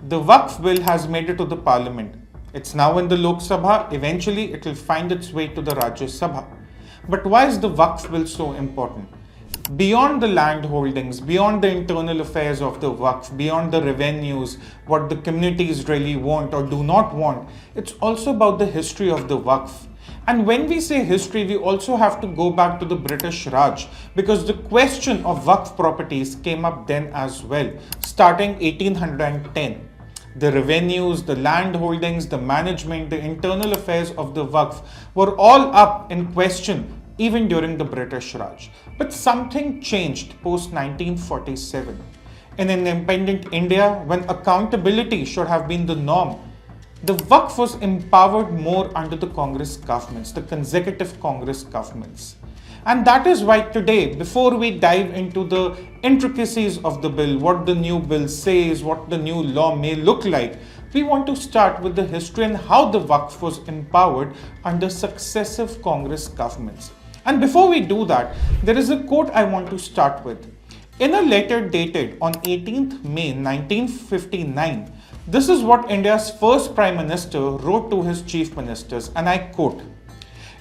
The Waqf bill has made it to the parliament. It's now in the Lok Sabha. Eventually, it will find its way to the Rajya Sabha. But why is the Waqf bill so important? Beyond the land holdings, beyond the internal affairs of the Waqf, beyond the revenues, what the communities really want or do not want, it's also about the history of the Waqf. And when we say history, we also have to go back to the British Raj, because the question of Waqf properties came up then as well, starting 1810. The revenues, the land holdings, the management, the internal affairs of the Waqf were all up in question even during the British Raj. But something changed post 1947. In independent India, when accountability should have been the norm, the Waqf was empowered more under the Congress governments, the consecutive Congress governments. And that is why today, before we dive into the intricacies of the bill, what the new bill says, what the new law may look like, we want to start with the history and how the Waqf was empowered under successive Congress governments. And before we do that, there is a quote I want to start with. In a letter dated on 18th May 1959, this is what India's first Prime Minister wrote to his chief ministers, and I quote,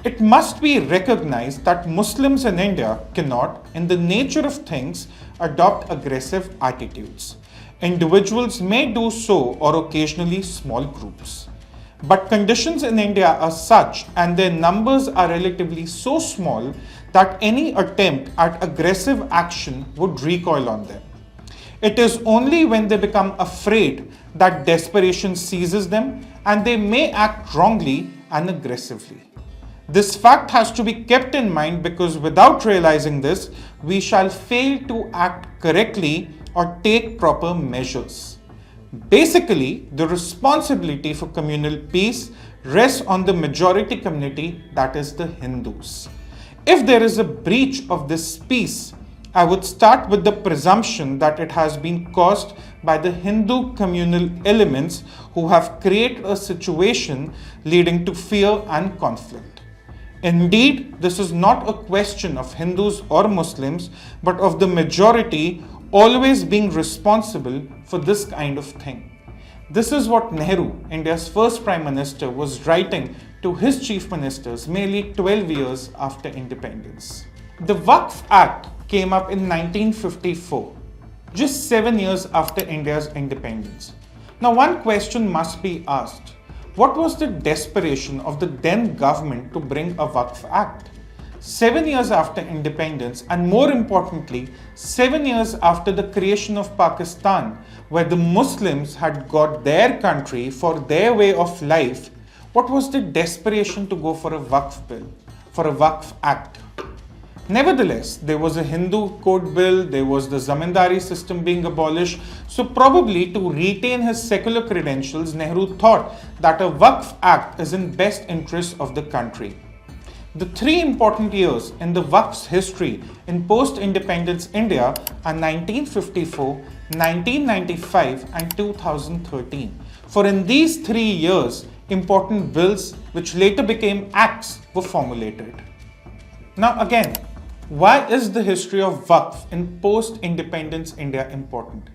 "It must be recognized that Muslims in India cannot, in the nature of things, adopt aggressive attitudes. Individuals may do so or occasionally small groups. But conditions in India are such and their numbers are relatively so small that any attempt at aggressive action would recoil on them. It is only when they become afraid that desperation seizes them and they may act wrongly and aggressively. This fact has to be kept in mind because without realizing this, we shall fail to act correctly or take proper measures. Basically, the responsibility for communal peace rests on the majority community, that is the Hindus. If there is a breach of this peace, I would start with the presumption that it has been caused by the Hindu communal elements who have created a situation leading to fear and conflict. Indeed, this is not a question of Hindus or Muslims, but of the majority always being responsible for this kind of thing." This is what Nehru, India's first Prime Minister, was writing to his chief ministers merely 12 years after independence. The Waqf Act came up in 1954, just 7 years after India's independence. Now, one question must be asked. What was the desperation of the then government to bring a Waqf Act? 7 years after independence, and more importantly, 7 years after the creation of Pakistan, where the Muslims had got their country for their way of life, what was the desperation to go for a Waqf bill, for a Waqf Act? Nevertheless, there was a Hindu code bill, there was the zamindari system being abolished, so probably to retain his secular credentials, Nehru thought that a Waqf Act is in best interest of the country. The three important years in the Waqf's history in post-independence India are 1954, 1995 and 2013. For in these 3 years, important bills which later became acts were formulated. Now again, why is the history of Waqf in post-independence India important?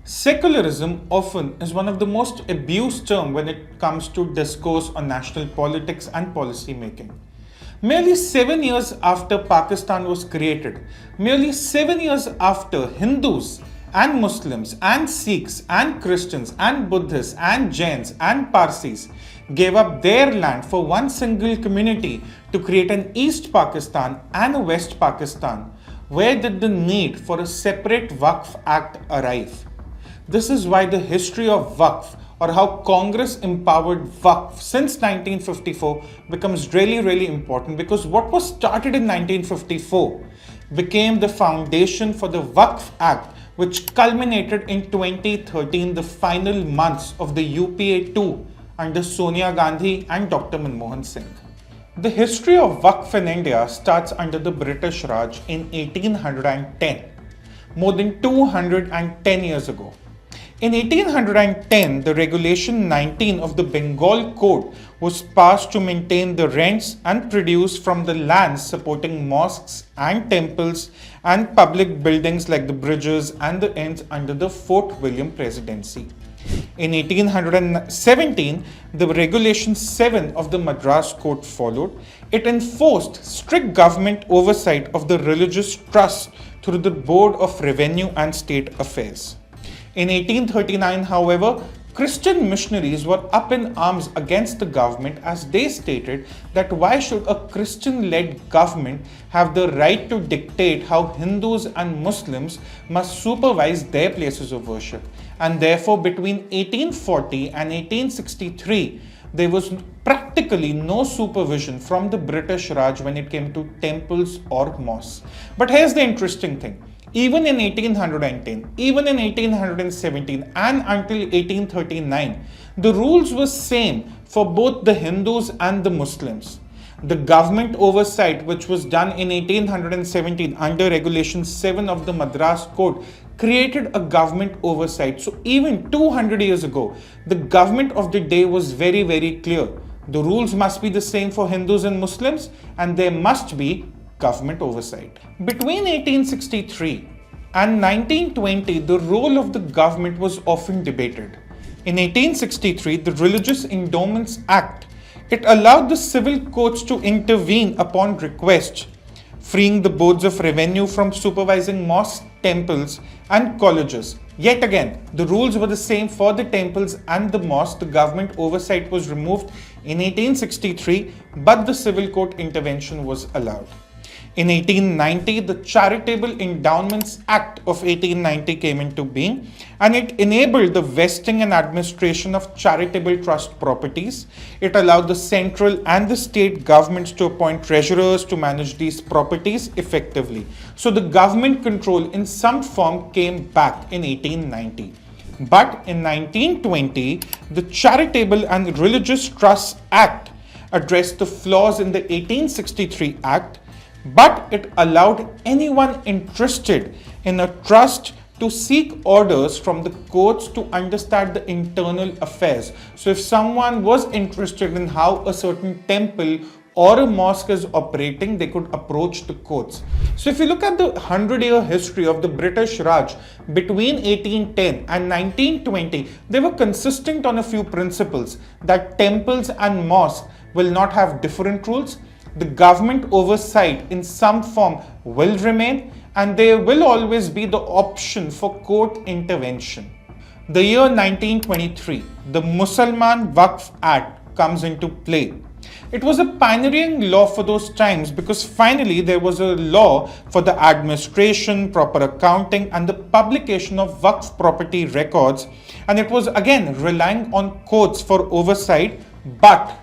Secularism often is one of the most abused terms when it comes to discourse on national politics and policy making. Merely 7 years after Pakistan was created, merely 7 years after Hindus and Muslims and Sikhs and Christians and Buddhists and Jains and Parsis gave up their land for one single community to create an East Pakistan and a West Pakistan, where did the need for a separate Waqf Act arrive? This is why the history of Waqf, or how Congress empowered Waqf since 1954, becomes really important, because what was started in 1954 became the foundation for the Waqf Act, which culminated in 2013, the final months of the UPA 2 under Sonia Gandhi and Dr. Manmohan Singh. The history of Waqf in India starts under the British Raj in 1810, more than 210 years ago. In 1810, the Regulation 19 of the Bengal Code was passed to maintain the rents and produce from the lands supporting mosques and temples and public buildings like the bridges and the inns under the Fort William Presidency. In 1817, the Regulation 7 of the Madras Court followed. It enforced strict government oversight of the religious trusts through the Board of Revenue and State Affairs. In 1839, however, Christian missionaries were up in arms against the government as they stated that why should a Christian-led government have the right to dictate how Hindus and Muslims must supervise their places of worship, and therefore between 1840 and 1863 there was practically no supervision from the British Raj when it came to temples or mosques. But here's the interesting thing. Even in 1810, even in 1817 and until 1839, the rules were same for both the Hindus and the Muslims. The government oversight which was done in 1817 under Regulation 7 of the Madras Code created a government oversight. So even 200 years ago, the government of the day was very, very clear. The rules must be the same for Hindus and Muslims, and there must be government oversight. Between 1863 and 1920, the role of the government was often debated. In 1863, the Religious Endowments Act, it allowed the civil courts to intervene upon request, freeing the boards of revenue from supervising mosques, temples, and colleges. Yet again, the rules were the same for the temples and the mosques. The government oversight was removed in 1863, but the civil court intervention was allowed. In 1890, the Charitable Endowments Act of 1890 came into being, and it enabled the vesting and administration of charitable trust properties. It allowed the central and the state governments to appoint treasurers to manage these properties effectively. So the government control in some form came back in 1890. But in 1920, the Charitable and Religious Trusts Act addressed the flaws in the 1863 Act, but it allowed anyone interested in a trust to seek orders from the courts to understand the internal affairs. So if someone was interested in how a certain temple or a mosque is operating, they could approach the courts. So if you look at the 100-year history of the British Raj between 1810 and 1920, they were consistent on a few principles that temples and mosques will not have different rules. The government oversight in some form will remain, and there will always be the option for court intervention. The year 1923, the Musalman Waqf Act comes into play. It was a pioneering law for those times because finally there was a law for the administration, proper accounting, and the publication of Waqf property records, and it was again relying on courts for oversight, but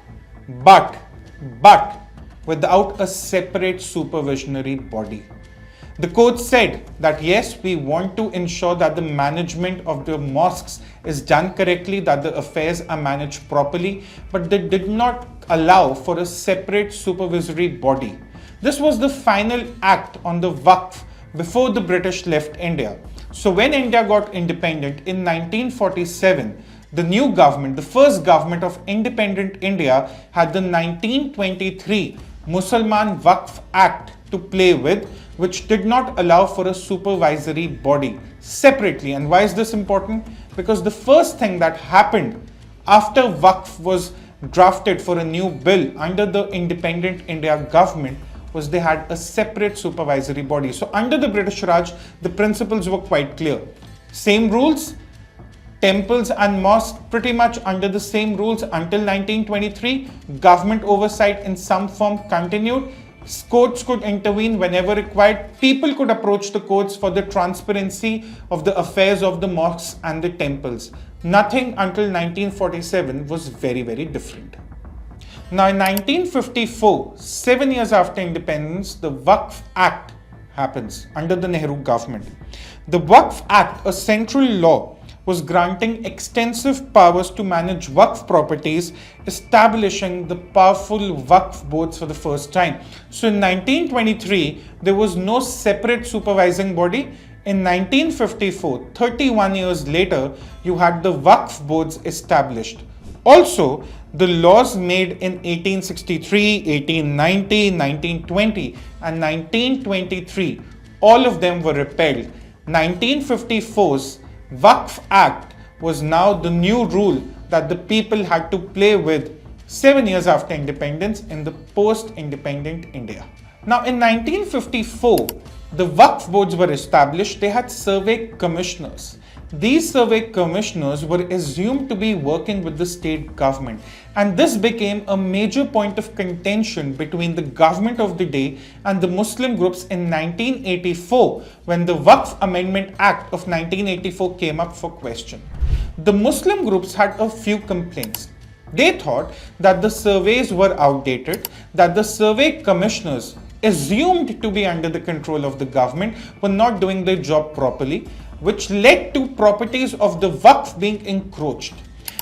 without a separate supervisionary body. The court said that yes, we want to ensure that the management of the mosques is done correctly, that the affairs are managed properly, but they did not allow for a separate supervisory body. This was the final act on the Waqf before the British left India. So when India got independent in 1947, the new government, the first government of independent India, had the 1923 Musalman Waqf Act to play with, which did not allow for a supervisory body separately. And why is this important? Because the first thing that happened after Waqf was drafted for a new bill under the independent India government was they had a separate supervisory body. So under the British Raj, the principles were quite clear. Same rules, temples and mosques pretty much under the same rules until 1923. Government oversight in some form continued. Courts could intervene whenever required. People could approach the courts for the transparency of the affairs of the mosques and the temples. Nothing until 1947 was very, very different. Now in 1954, 7 years after independence, the Waqf Act happens under the Nehru government. The Waqf Act, a central law, was granting extensive powers to manage Waqf properties, establishing the powerful Waqf Boards for the first time. So in 1923, there was no separate supervising body. In 1954, 31 years later, you had the Waqf Boards established. Also, the laws made in 1863, 1890, 1920 and 1923, all of them were repealed. 1954's Waqf Act was now the new rule that the people had to play with 7 years after independence in the post-independent India. Now in 1954, the Waqf Boards were established. They had survey commissioners. These survey commissioners were assumed to be working with the state government, and this became a major point of contention between the government of the day and the Muslim groups in 1984 when the Waqf Amendment Act of 1984 came up for question. The Muslim groups had a few complaints. They thought that the surveys were outdated, that the survey commissioners assumed to be under the control of the government were not doing their job properly, which led to properties of the Waqf being encroached.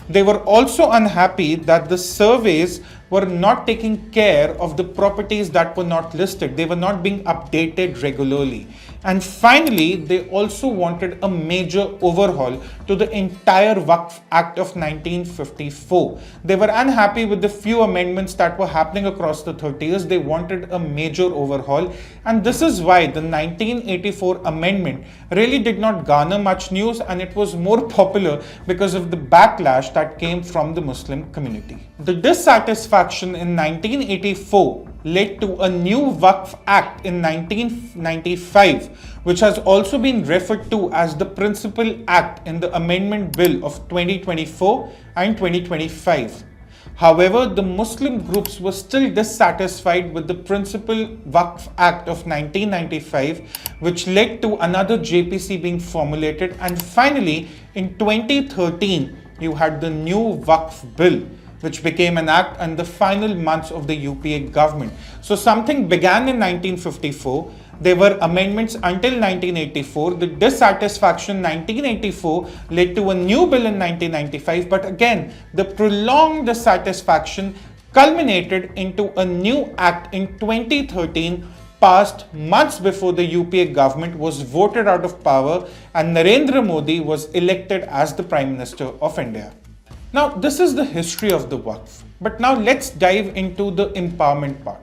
They were also unhappy that the surveys were not taking care of the properties that were not listed. They were not being updated regularly. And finally, they also wanted a major overhaul to the entire Waqf Act of 1954. They were unhappy with the few amendments that were happening across the 30 years. They wanted a major overhaul. And this is why the 1984 amendment really did not garner much news, and it was more popular because of the backlash that came from the Muslim community. The dissatisfaction in 1984 led to a new Waqf Act in 1995, which has also been referred to as the Principal Act in the Amendment Bill of 2024 and 2025. However, the Muslim groups were still dissatisfied with the Principal Waqf Act of 1995, which led to another JPC being formulated, and finally in 2013 you had the new Waqf Bill, which became an act in the final months of the UPA government. So something began in 1954. There were amendments until 1984. The dissatisfaction in 1984 led to a new bill in 1995. But again, the prolonged dissatisfaction culminated into a new act in 2013, passed months before the UPA government was voted out of power and Narendra Modi was elected as the Prime Minister of India. Now, this is the history of the Waqf. But now let's dive into the empowerment part.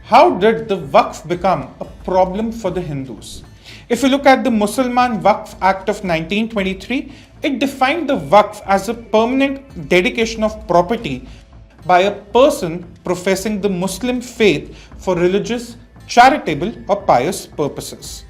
How did the Waqf become a problem for the Hindus? If you look at the Mussalman Waqf Act of 1923, it defined the Waqf as a permanent dedication of property by a person professing the Muslim faith for religious, charitable or pious purposes.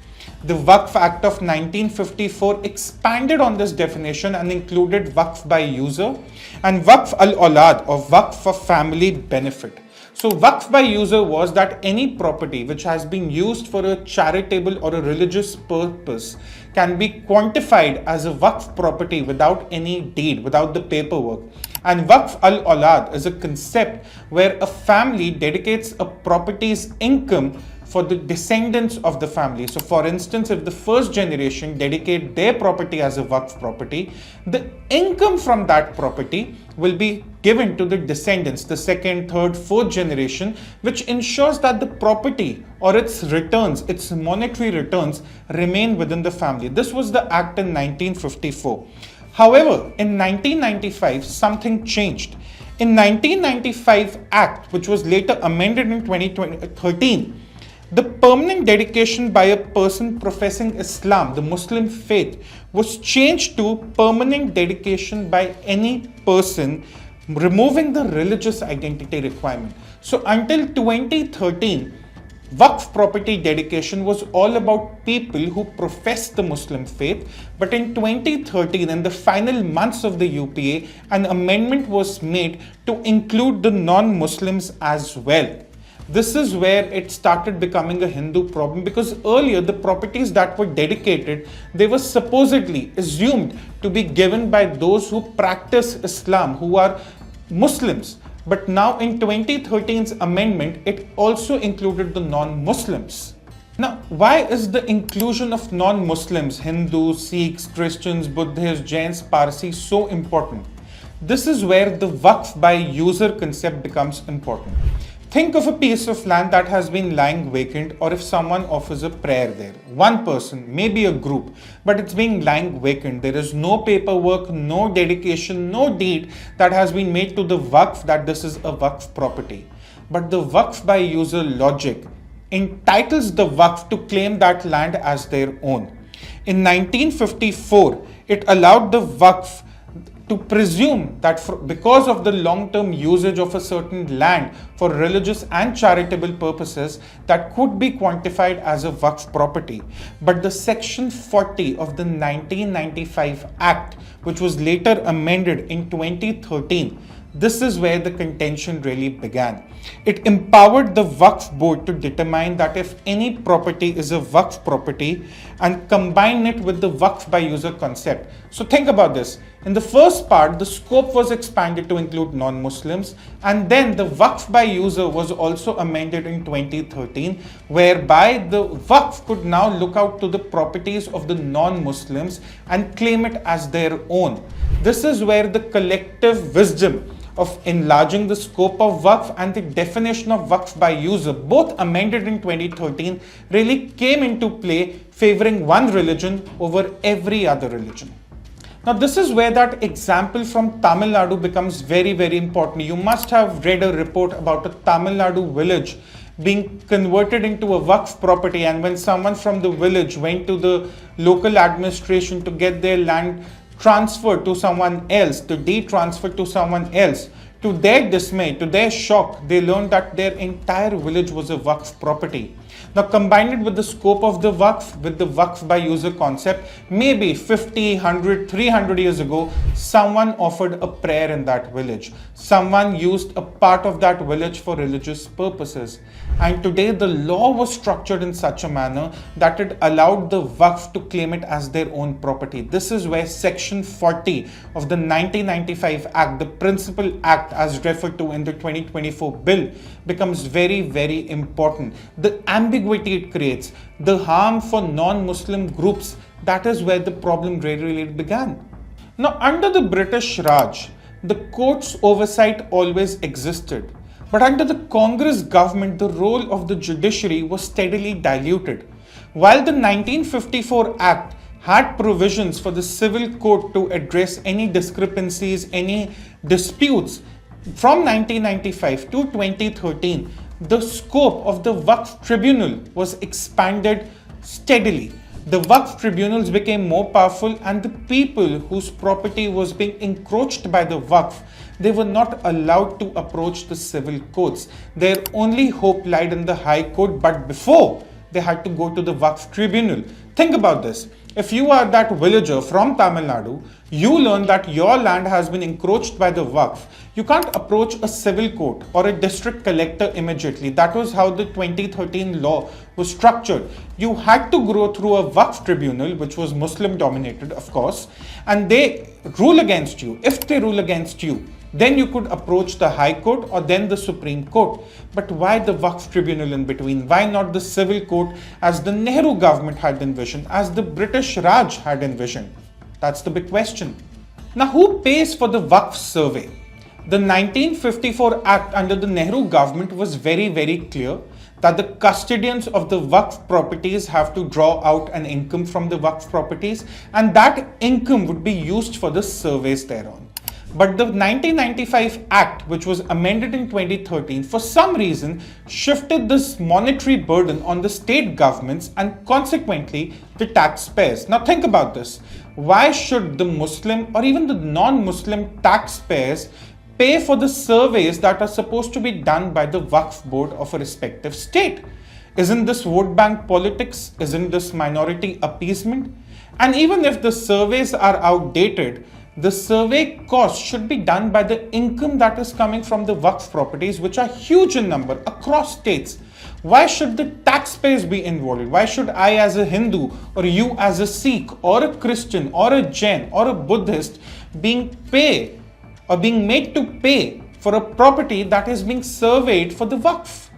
The Waqf Act of 1954 expanded on this definition and included Waqf by user and Waqf al-Aulad or Waqf for family benefit. So Waqf by user was that any property which has been used for a charitable or a religious purpose can be quantified as a Waqf property without any deed, without the paperwork. And Waqf al-Aulad is a concept where a family dedicates a property's income for the descendants of the family. So for instance, if the first generation dedicate their property as a Waqf property, the income from that property will be given to the descendants, the second, third, fourth generation, which ensures that the property or its returns, its monetary returns remain within the family. This was the act in 1954. However, in 1995, something changed. In 1995 Act, which was later amended in 2013, the permanent dedication by a person professing Islam, the Muslim faith, was changed to permanent dedication by any person, removing the religious identity requirement. So until 2013, Waqf property dedication was all about people who profess the Muslim faith. But in 2013, in the final months of the UPA, an amendment was made to include the non-Muslims as well. This is where it started becoming a Hindu problem, because earlier the properties that were dedicated, they were supposedly assumed to be given by those who practice Islam, who are Muslims. But now in 2013's amendment, it also included the non-Muslims. Now, why is the inclusion of non-Muslims, Hindus, Sikhs, Christians, Buddhists, Jains, Parsis so important? This is where the Waqf by user concept becomes important. Think of a piece of land that has been lying vacant, or if someone offers a prayer there, one person, maybe a group, but it's being lying vacant. There is no paperwork, no dedication, no deed that has been made to the Waqf that this is a Waqf property. But the Waqf by user logic entitles the Waqf to claim that land as their own. In 1954, It allowed the Waqf to presume that because of the long-term usage of a certain land for religious and charitable purposes, that could be quantified as a Waqf property. But the Section 40 of the 1995 Act, which was later amended in 2013, this is where the contention really began. It empowered the Waqf Board to determine that if any property is a Waqf property and combine it with the Waqf by user concept. So think about this. In the first part, the scope was expanded to include non-Muslims, and then the Waqf by user was also amended in 2013, whereby the Waqf could now look out to the properties of the non-Muslims and claim it as their own. This is where the collective wisdom of enlarging the scope of Waqf and the definition of Waqf by user, both amended in 2013, really came into play, favoring one religion over every other religion. Now this is where that example from Tamil Nadu becomes very, very important. You must have read a report about a Tamil Nadu village being converted into a Waqf property, and when someone from the village went to the local administration to get their land transferred to someone else, to de-transfer to someone else, to their dismay, to their shock, they learned that their entire village was a Waqf property. Now combined it with the scope of the Waqf, with the Waqf by user concept, maybe 50, 100, 300 years ago, someone offered a prayer in that village. Someone used a part of that village for religious purposes. And today the law was structured in such a manner that it allowed the Waqf to claim it as their own property. This is where Section 40 of the 1995 Act, the principal act as referred to in the 2024 bill, becomes very, very important. The ambiguity it creates, the harm for non-Muslim groups, that is where the problem really began. Now, under the British Raj, the court's oversight always existed. But under the Congress government, the role of the judiciary was steadily diluted. While the 1954 Act had provisions for the civil court to address any discrepancies, any disputes, from 1995 to 2013, the scope of the Waqf Tribunal was expanded steadily. The Waqf Tribunals became more powerful, and the people whose property was being encroached by the Waqf, they were not allowed to approach the civil courts. Their only hope lied in the High Court, but before, they had to go to the Waqf Tribunal. Think about this. If you are that villager from Tamil Nadu, you learn that your land has been encroached by the Waqf. You can't approach a civil court or a district collector immediately. That was how the 2013 law was structured. You had to go through a Waqf tribunal, which was Muslim dominated, of course, and they rule against you. If they rule against you, then you could approach the High Court or then the Supreme Court. But why the Waqf Tribunal in between? Why not the civil court as the Nehru government had envisioned, as the British Raj had envisioned? That's the big question. Now, who pays for the Waqf survey? The 1954 Act under the Nehru government was very, very clear that the custodians of the Waqf properties have to draw out an income from the Waqf properties, and that income would be used for the surveys thereon. But the 1995 Act, which was amended in 2013, for some reason shifted this monetary burden on the state governments and consequently the taxpayers. Now think about this. Why should the Muslim or even the non-Muslim taxpayers pay for the surveys that are supposed to be done by the Waqf Board of a respective state? Isn't this vote bank politics? Isn't this minority appeasement? And even if the surveys are outdated, the survey cost should be done by the income that is coming from the Waqf properties, which are huge in number across states. Why should the taxpayers be involved? Why should I as a Hindu or you as a Sikh or a Christian or a Jain or a Buddhist being made to pay for a property that is being surveyed for the Waqf?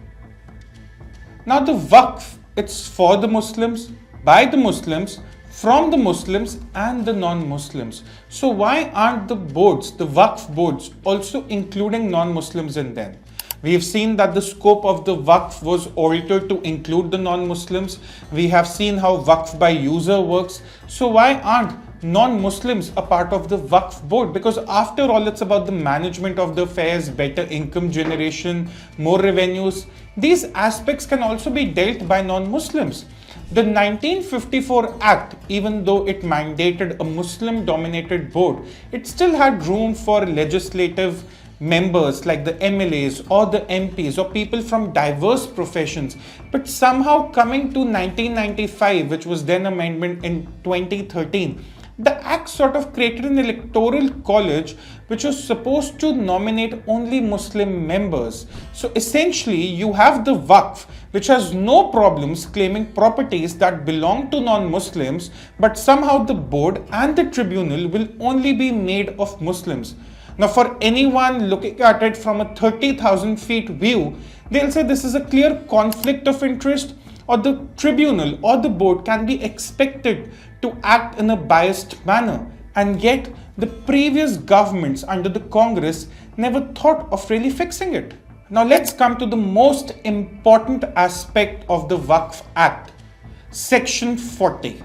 Now the Waqf, it's for the Muslims, by the Muslims, from the Muslims and the non-Muslims. So why aren't the boards, the Waqf boards, also including non-Muslims in them? We have seen that the scope of the Waqf was altered to include the non-Muslims. We have seen how Waqf by user works. So why aren't non-Muslims a part of the Waqf board? Because after all, it's about the management of the affairs, better income generation, more revenues. These aspects can also be dealt by non-Muslims. The 1954 Act, even though it mandated a Muslim-dominated board, it still had room for legislative members like the MLAs or the MPs or people from diverse professions. But somehow coming to 1995, which was then amendment in 2013, the Act sort of created an electoral college which was supposed to nominate only Muslim members. So essentially, you have the Waqf, which has no problems claiming properties that belong to non-Muslims, but somehow the board and the tribunal will only be made of Muslims. Now, for anyone looking at it from a 30,000 feet view, they'll say this is a clear conflict of interest, or the tribunal or the board can be expected to act in a biased manner. And yet, the previous governments under the Congress never thought of really fixing it. Now, let's come to the most important aspect of the Waqf Act, Section 40.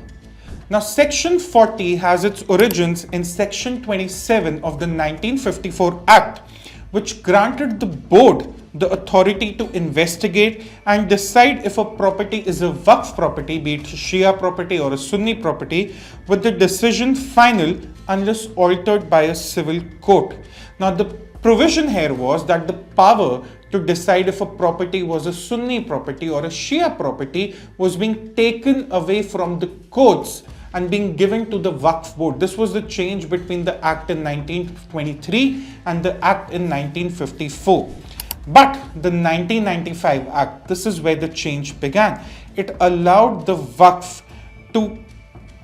Now, Section 40 has its origins in Section 27 of the 1954 Act, which granted the board the authority to investigate and decide if a property is a Waqf property, be it Shia property or a Sunni property, with the decision final unless altered by a civil court. Now, the provision here was that the power to decide if a property was a Sunni property or a Shia property was being taken away from the courts and being given to the Waqf Board. This was the change between the Act in 1923 and the Act in 1954. But the 1995 Act, this is where the change began. It allowed the Waqf to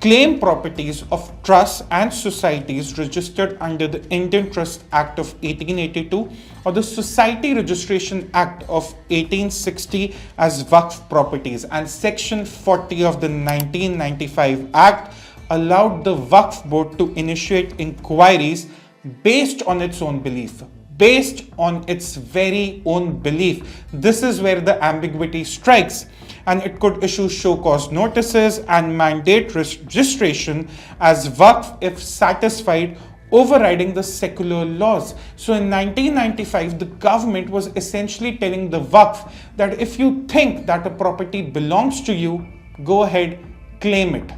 claim properties of trusts and societies registered under the Indian Trust Act of 1882 or the Society Registration Act of 1860 as Waqf properties. And Section 40 of the 1995 Act allowed the Waqf Board to initiate inquiries based on its own belief. Based on its very own belief. This is where the ambiguity strikes, and it could issue show cause notices and mandate registration as Waqf if satisfied, overriding the secular laws. So in 1995, the government was essentially telling the Waqf that if you think that a property belongs to you, go ahead, claim it.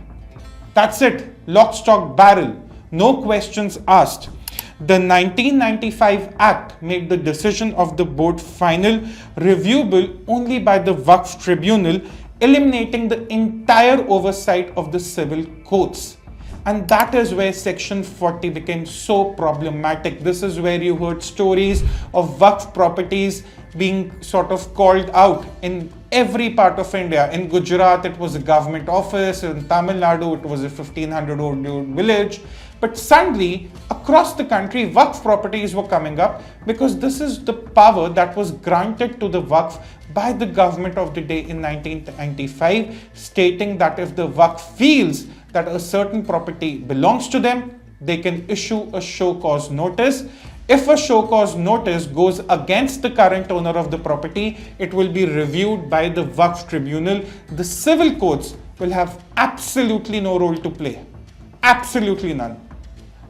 That's it. Lock, stock, barrel. No questions asked. The 1995 Act made the decision of the board final, reviewable only by the Waqf Tribunal, eliminating the entire oversight of the civil courts. And that is where Section 40 became so problematic. This is where you heard stories of Waqf properties being sort of called out in every part of India. In Gujarat, it was a government office. In Tamil Nadu, it was a 1500-old village. But suddenly, across the country, Waqf properties were coming up because this is the power that was granted to the Waqf by the government of the day in 1995, stating that if the Waqf feels that a certain property belongs to them, they can issue a show cause notice. If a show cause notice goes against the current owner of the property, it will be reviewed by the Waqf Tribunal. The civil courts will have absolutely no role to play. Absolutely none.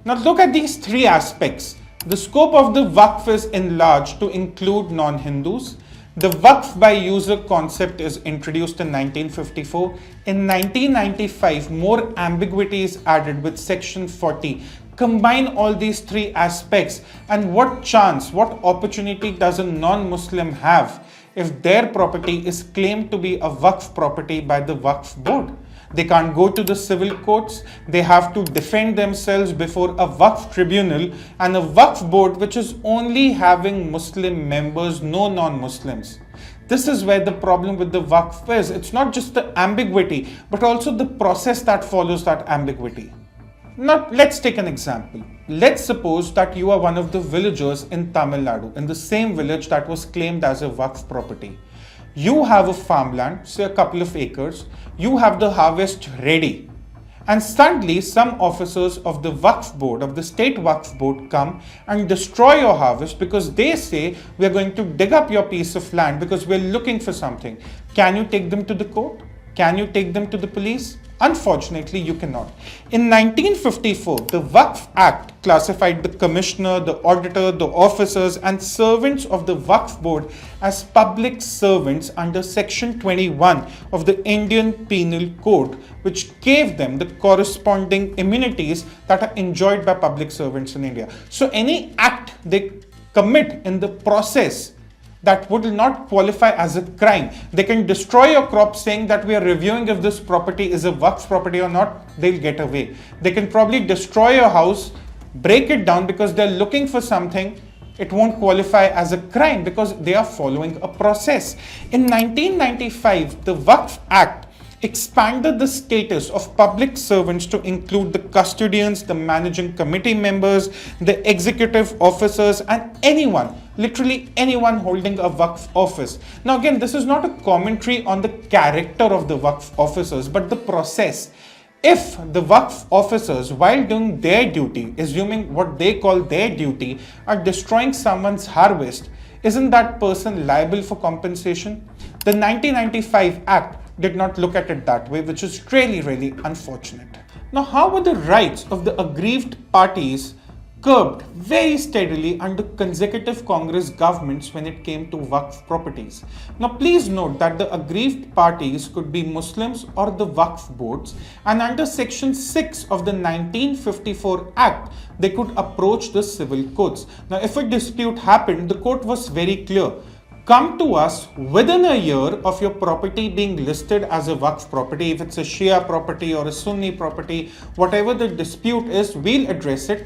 Now look at these three aspects. The scope of the Waqf is enlarged to include non-Hindus. The Waqf by user concept is introduced in 1954. In 1995, more ambiguity is added with Section 40. Combine all these three aspects, and what chance, what opportunity does a non-Muslim have if their property is claimed to be a Waqf property by the Waqf Board? They can't go to the civil courts. They have to defend themselves before a Waqf tribunal and a Waqf board which is only having Muslim members, no non-Muslims. This is where the problem with the Waqf is. It's not just the ambiguity, but also the process that follows that ambiguity. Now, let's take an example. Let's suppose that you are one of the villagers in Tamil Nadu, in the same village that was claimed as a Waqf property. You have a farmland, say a couple of acres. You have the harvest ready. And suddenly, some officers of the Waqf Board, of the state Waqf Board, come and destroy your harvest because they say, we are going to dig up your piece of land because we're looking for something. Can you take them to the court? Can you take them to the police? Unfortunately, you cannot. In 1954, the Waqf Act classified the commissioner, the auditor, the officers and servants of the Waqf Board as public servants under Section 21 of the Indian Penal Code, which gave them the corresponding immunities that are enjoyed by public servants in India. So any act they commit in the process that would not qualify as a crime. They can destroy your crop saying that we are reviewing if this property is a Waqf property or not, they'll get away. They can probably destroy your house, break it down because they're looking for something. It won't qualify as a crime because they are following a process. In 1995, the Waqf Act expanded the status of public servants to include the custodians, the managing committee members, the executive officers and anyone, literally anyone holding a Waqf office. Now again, this is not a commentary on the character of the Waqf officers, but the process. If the Waqf officers, while doing their duty, assuming what they call their duty, are destroying someone's harvest, isn't that person liable for compensation? The 1995 Act did not look at it that way, which is really, really unfortunate. Now, how were the rights of the aggrieved parties curbed very steadily under consecutive Congress governments when it came to Waqf properties? Now, please note that the aggrieved parties could be Muslims or the Waqf boards, and under Section 6 of the 1954 Act, they could approach the civil courts. Now, if a dispute happened, the court was very clear. Come to us within a year of your property being listed as a Waqf property. If it's a Shia property or a Sunni property, whatever the dispute is, we'll address it.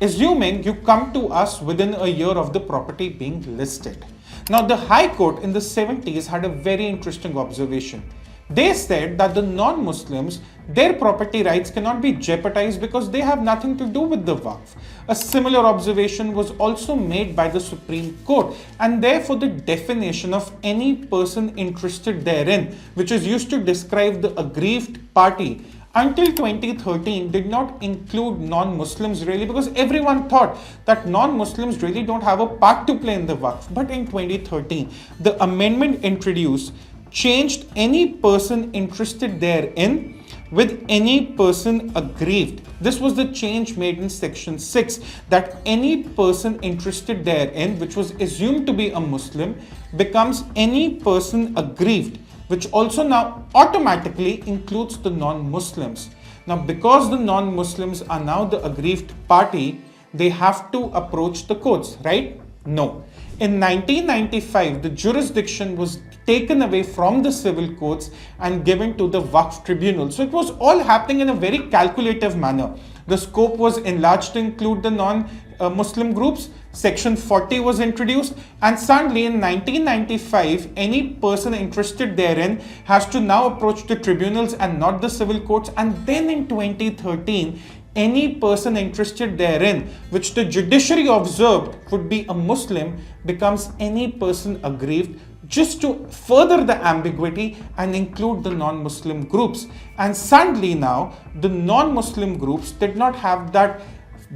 Assuming you come to us within a year of the property being listed. Now, the High Court in the 70s had a very interesting observation. They said that the non-Muslims, their property rights cannot be jeopardized because they have nothing to do with the Waqf. A similar observation was also made by the Supreme Court, and therefore the definition of any person interested therein, which is used to describe the aggrieved party, until 2013 did not include non-Muslims really, because everyone thought that non-Muslims really don't have a part to play in the Waqf. But in 2013, the amendment introduced changed any person interested therein with any person aggrieved. This was the change made in Section 6, that any person interested therein, which was assumed to be a Muslim, becomes any person aggrieved, which also now automatically includes the non-Muslims. Now, because the non-Muslims are now the aggrieved party, they have to approach the courts, right? No. In 1995, the jurisdiction was taken away from the civil courts and given to the Waqf Tribunal. So it was all happening in a very calculative manner. The scope was enlarged to include the non-Muslim groups. Section 40 was introduced, and suddenly in 1995, any person interested therein has to now approach the tribunals and not the civil courts. And then in 2013, any person interested therein, which the judiciary observed would be a Muslim, becomes any person aggrieved, just to further the ambiguity and include the non-Muslim groups. And suddenly now, the non-Muslim groups did not have that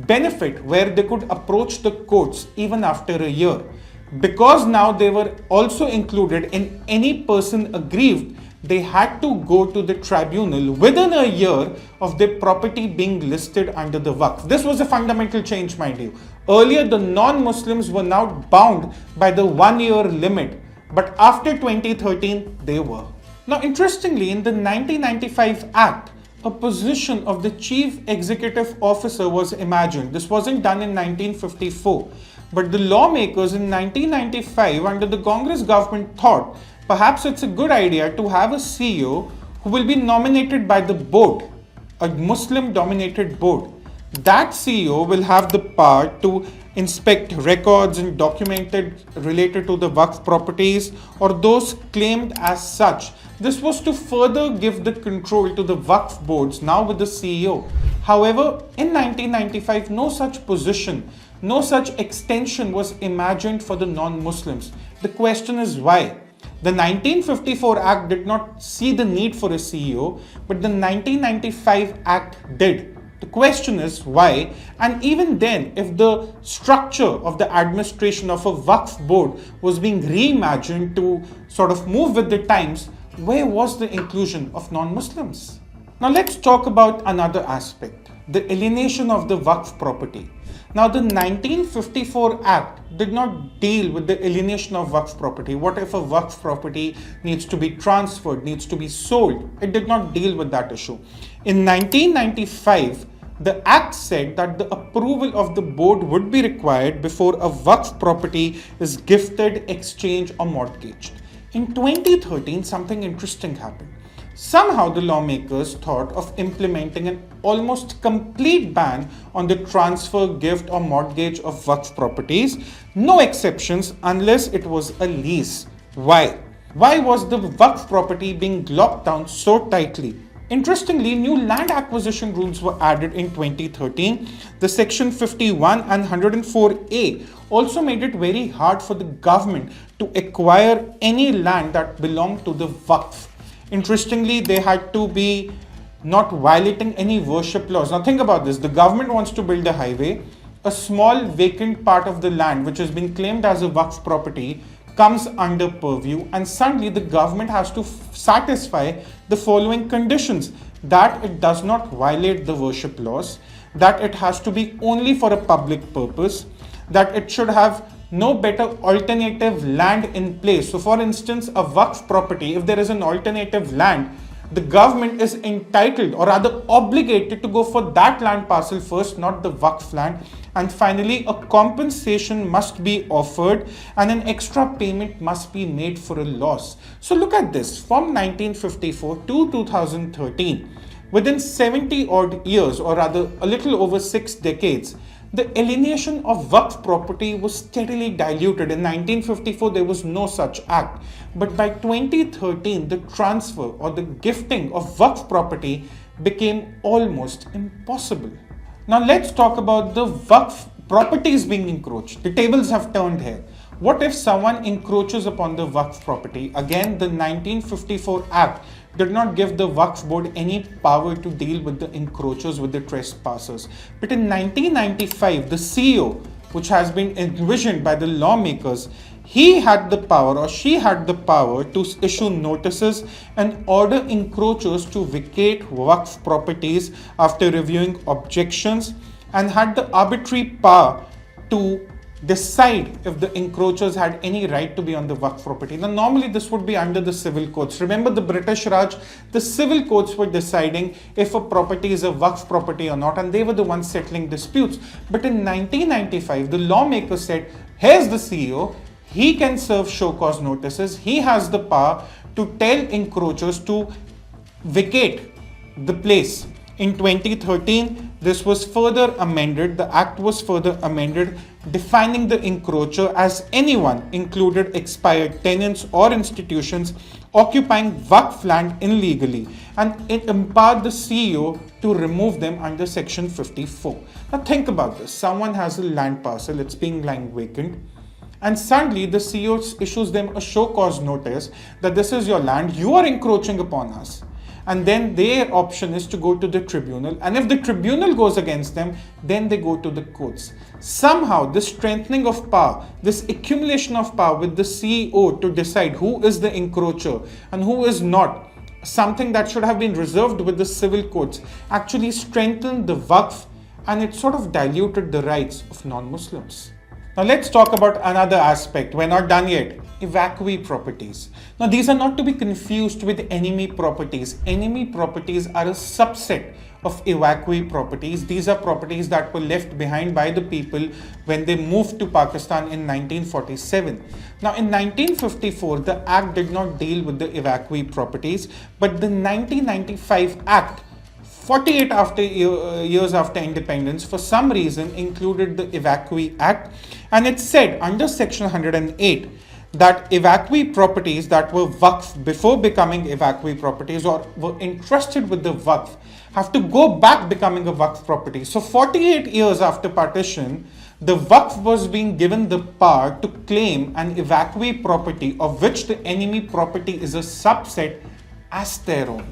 benefit where they could approach the courts even after a year. Because now they were also included in any person aggrieved, they had to go to the tribunal within a year of their property being listed under the Waqf. This was a fundamental change, mind you. Earlier, the non-Muslims were now bound by the 1 year limit, but after 2013, they were. Now, interestingly, in the 1995 Act, a position of the Chief Executive Officer was imagined. This wasn't done in 1954, but the lawmakers in 1995 under the Congress government thought perhaps it's a good idea to have a CEO who will be nominated by the board, a Muslim-dominated board. That CEO will have the power to inspect records and documented related to the Waqf properties or those claimed as such. This was to further give the control to the Waqf boards, now with the CEO. However, in 1995, no such position, no such extension was imagined for the non-Muslims. The question is why? The 1954 Act did not see the need for a CEO, but the 1995 Act did. The question is why, and even then, if the structure of the administration of a Waqf board was being reimagined to sort of move with the times, where was the inclusion of non-Muslims? Now let's talk about another aspect, the alienation of the Waqf property. Now the 1954 Act did not deal with the alienation of Waqf property. What if a Waqf property needs to be transferred, needs to be sold? It did not deal with that issue. In 1995, the Act said that the approval of the board would be required before a Waqf property is gifted, exchanged or mortgaged. In 2013, something interesting happened. Somehow the lawmakers thought of implementing an almost complete ban on the transfer, gift or mortgage of Waqf properties, no exceptions unless it was a lease. Why? Why was the Waqf property being locked down so tightly? Interestingly, new land acquisition rules were added in 2013. The section 51 and 104A also made it very hard for the government to acquire any land that belonged to the Waqf. Interestingly, they had to be not violating any worship laws. Now think about this. The government wants to build a highway. A small vacant part of the land which has been claimed as a Waqf property comes under purview, and suddenly the government has to satisfy the following conditions: that it does not violate the worship laws, that it has to be only for a public purpose, that it should have no better alternative land in place. So for instance, a Waqf property, if there is an alternative land, the government is entitled or rather obligated to go for that land parcel first, not the Waqf land. And finally, a compensation must be offered and an extra payment must be made for a loss. So look at this, from 1954 to 2013, within 70 odd years, or rather a little over 6 decades, the alienation of Waqf property was steadily diluted. In 1954, there was no such act. But by 2013, the transfer or the gifting of Waqf property became almost impossible. Now let's talk about the Waqf properties being encroached. The tables have turned here. What if someone encroaches upon the Waqf property? Again, the 1954 Act did not give the Waqf board any power to deal with the encroachers, with the trespassers. But in 1995, the CEO, which has been envisioned by the lawmakers, he had the power or she had the power to issue notices and order encroachers to vacate Waqf properties after reviewing objections, and had the arbitrary power to decide if the encroachers had any right to be on the Waqf property. Now normally this would be under the civil courts. Remember the British Raj, the civil courts were deciding if a property is a Waqf property or not, and they were the ones settling disputes. But in 1995, the lawmakers said, here's the CEO, he can serve show cause notices, he has the power to tell encroachers to vacate the place. In 2013, this was further amended, the act was further amended, defining the encroacher as anyone, included expired tenants or institutions occupying Waqf land illegally, and it empowered the CEO to remove them under section 54. Now think about this, someone has a land parcel, it's being lying vacant, and suddenly the CEO issues them a show cause notice that this is your land, you are encroaching upon us. And then their option is to go to the tribunal, and if the tribunal goes against them, then they go to the courts. Somehow this strengthening of power, this accumulation of power with the CEO to decide who is the encroacher and who is not, something that should have been reserved with the civil courts, actually strengthened the Waqf, and it sort of diluted the rights of non-Muslims. Now let's talk about another aspect. We're not done yet. Evacuee properties. Now these are not to be confused with enemy properties. Enemy properties are a subset of evacuee properties. These are properties that were left behind by the people when they moved to Pakistan in 1947. Now in 1954, the Act did not deal with the evacuee properties, but the 1995 Act, 48 years after independence, for some reason included the Evacuee Act, and it said under section 108 that evacuee properties that were Waqf before becoming evacuee properties or were entrusted with the Waqf have to go back becoming a Waqf property. So 48 years after partition, the Waqf was being given the power to claim an evacuee property of which the enemy property is a subset as their own.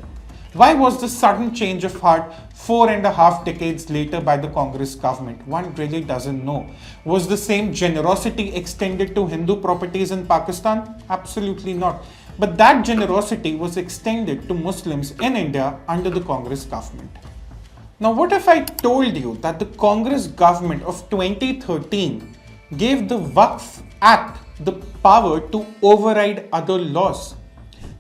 Why was this sudden change of heart 4.5 decades later by the Congress government? One really doesn't know. Was the same generosity extended to Hindu properties in Pakistan? Absolutely not. But that generosity was extended to Muslims in India under the Congress government. Now, what if I told you that the Congress government of 2013 gave the Waqf Act the power to override other laws?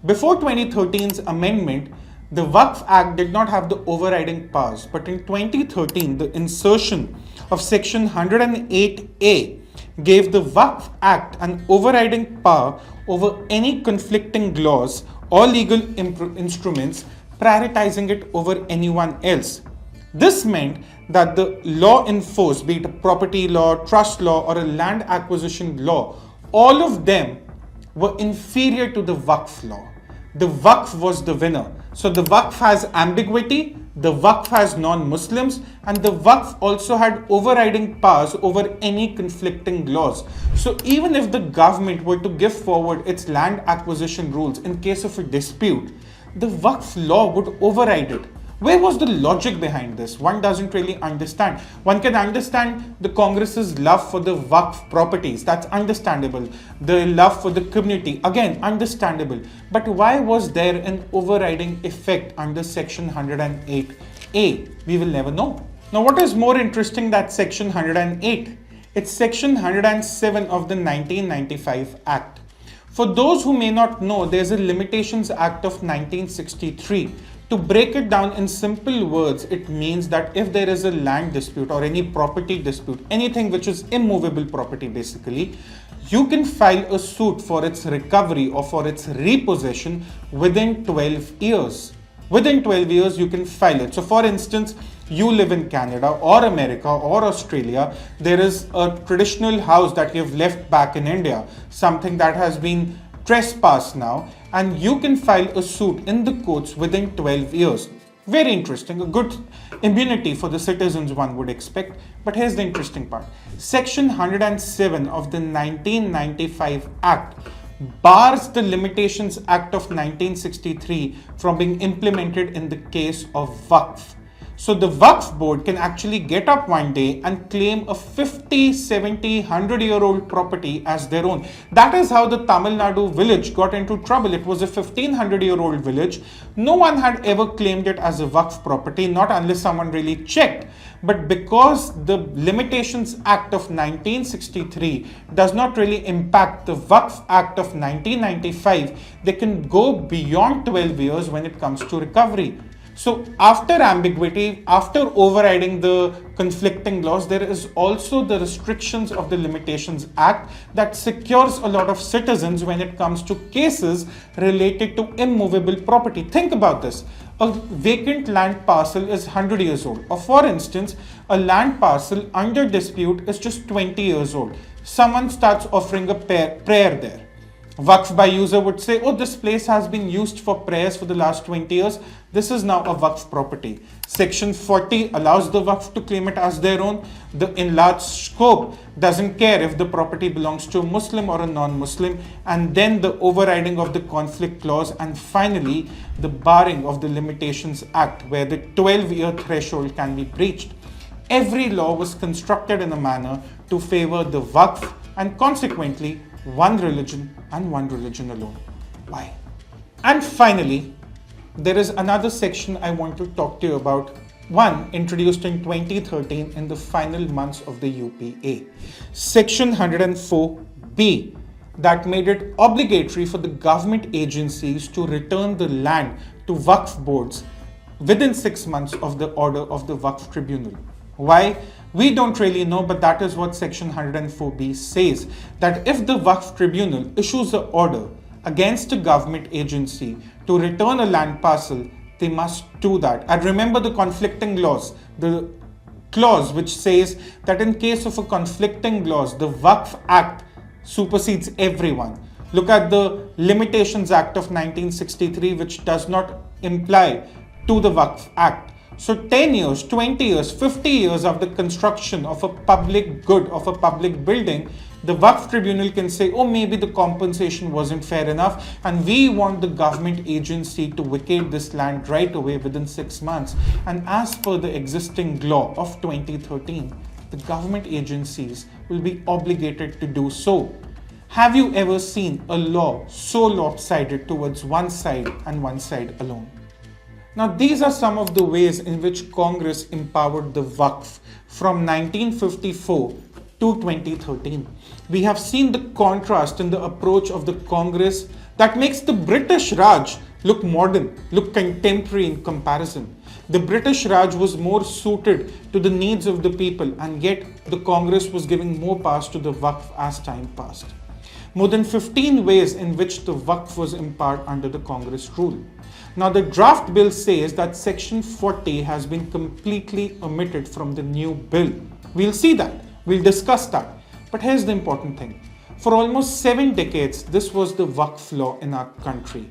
Before 2013's amendment, the Waqf Act did not have the overriding powers, but in 2013, the insertion of Section 108A gave the Waqf Act an overriding power over any conflicting laws or legal instruments, prioritizing it over anyone else. This meant that the law enforced, be it a property law, trust law, or a land acquisition law, all of them were inferior to the Waqf law. The Waqf was the winner. So the Waqf has ambiguity, the Waqf has non-Muslims, and the Waqf also had overriding powers over any conflicting laws. So even if the government were to give forward its land acquisition rules in case of a dispute, the Waqf law would override it. Where was the logic behind this? One doesn't really understand. One can understand the Congress's love for the Waqf properties. That's understandable. The love for the community, again, understandable. But why was there an overriding effect under Section 108A? We will never know. Now, what is more interesting than Section 108? It's Section 107 of the 1995 Act. For those who may not know, there's a Limitations Act of 1963. To break it down in simple words, it means that if there is a land dispute or any property dispute, anything which is immovable property basically, you can file a suit for its recovery or for its repossession within 12 years. Within 12 years, you can file it. So for instance, you live in Canada or America or Australia, there is a traditional house that you've left back in India, something that has been trespassed now, and you can file a suit in the courts within 12 years. Very interesting, a good immunity for the citizens one would expect. But here's the interesting part. Section 107 of the 1995 Act bars the Limitations Act of 1963 from being implemented in the case of Waqf. So the Waqf board can actually get up one day and claim a 50, 70, 100-year-old property as their own. That is how the Tamil Nadu village got into trouble. It was a 1500-year-old village. No one had ever claimed it as a Waqf property, not unless someone really checked. But because the Limitations Act of 1963 does not really impact the Waqf Act of 1995, they can go beyond 12 years when it comes to recovery. So after ambiguity, after overriding the conflicting laws, there is also the restrictions of the Limitations Act that secures a lot of citizens when it comes to cases related to immovable property. Think about this. A vacant land parcel is 100 years old. Or for instance, a land parcel under dispute is just 20 years old. Someone starts offering a prayer there. Waqf by user would say, oh, this place has been used for prayers for the last 20 years. This is now a Waqf property. Section 40 allows the Waqf to claim it as their own. The enlarged scope doesn't care if the property belongs to a Muslim or a non-Muslim. And then the overriding of the conflict clause. And finally, the barring of the Limitations Act, where the 12-year threshold can be breached. Every law was constructed in a manner to favor the Waqf and consequently one religion and one religion alone. Why? And finally, there is another section I want to talk to you about. One introduced in 2013 in the final months of the UPA. Section 104B that made it obligatory for the government agencies to return the land to Waqf boards within 6 months of the order of the Waqf Tribunal. Why? We don't really know, but that is what Section 104B says, that if the Waqf Tribunal issues an order against a government agency to return a land parcel, they must do that. And remember the conflicting laws, the clause which says that in case of a conflicting clause, the Waqf Act supersedes everyone. Look at the Limitations Act of 1963, which does not imply to the Waqf Act. So 10 years, 20 years, 50 years of the construction of a public good, of a public building, the Waqf Tribunal can say, oh, maybe the compensation wasn't fair enough and we want the government agency to vacate this land right away within 6 months. And as per the existing law of 2013, the government agencies will be obligated to do so. Have you ever seen a law so lopsided towards one side and one side alone? Now, these are some of the ways in which Congress empowered the Waqf from 1954 to 2013. We have seen the contrast in the approach of the Congress that makes the British Raj look modern, look contemporary in comparison. The British Raj was more suited to the needs of the people, and yet the Congress was giving more powers to the Waqf as time passed. More than 15 ways in which the Waqf was empowered under the Congress rule. Now, the draft bill says that Section 40 has been completely omitted from the new bill. We'll see that. We'll discuss that. But here's the important thing. For almost 7 decades, this was the Waqf law in our country.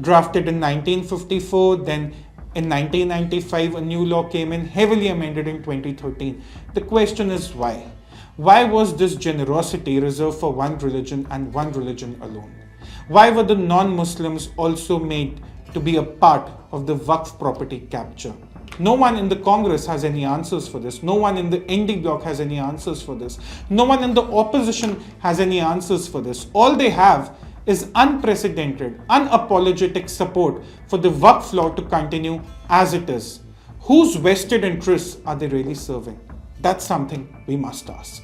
Drafted in 1954, then in 1995, a new law came in, heavily amended in 2013. The question is why? Why was this generosity reserved for one religion and one religion alone? Why were the non-Muslims also made to be a part of the Waqf property capture? No one in the Congress has any answers for this. No one in the ND bloc has any answers for this. No one in the opposition has any answers for this. All they have is unprecedented, unapologetic support for the Waqf law to continue as it is. Whose vested interests are they really serving? That's something we must ask.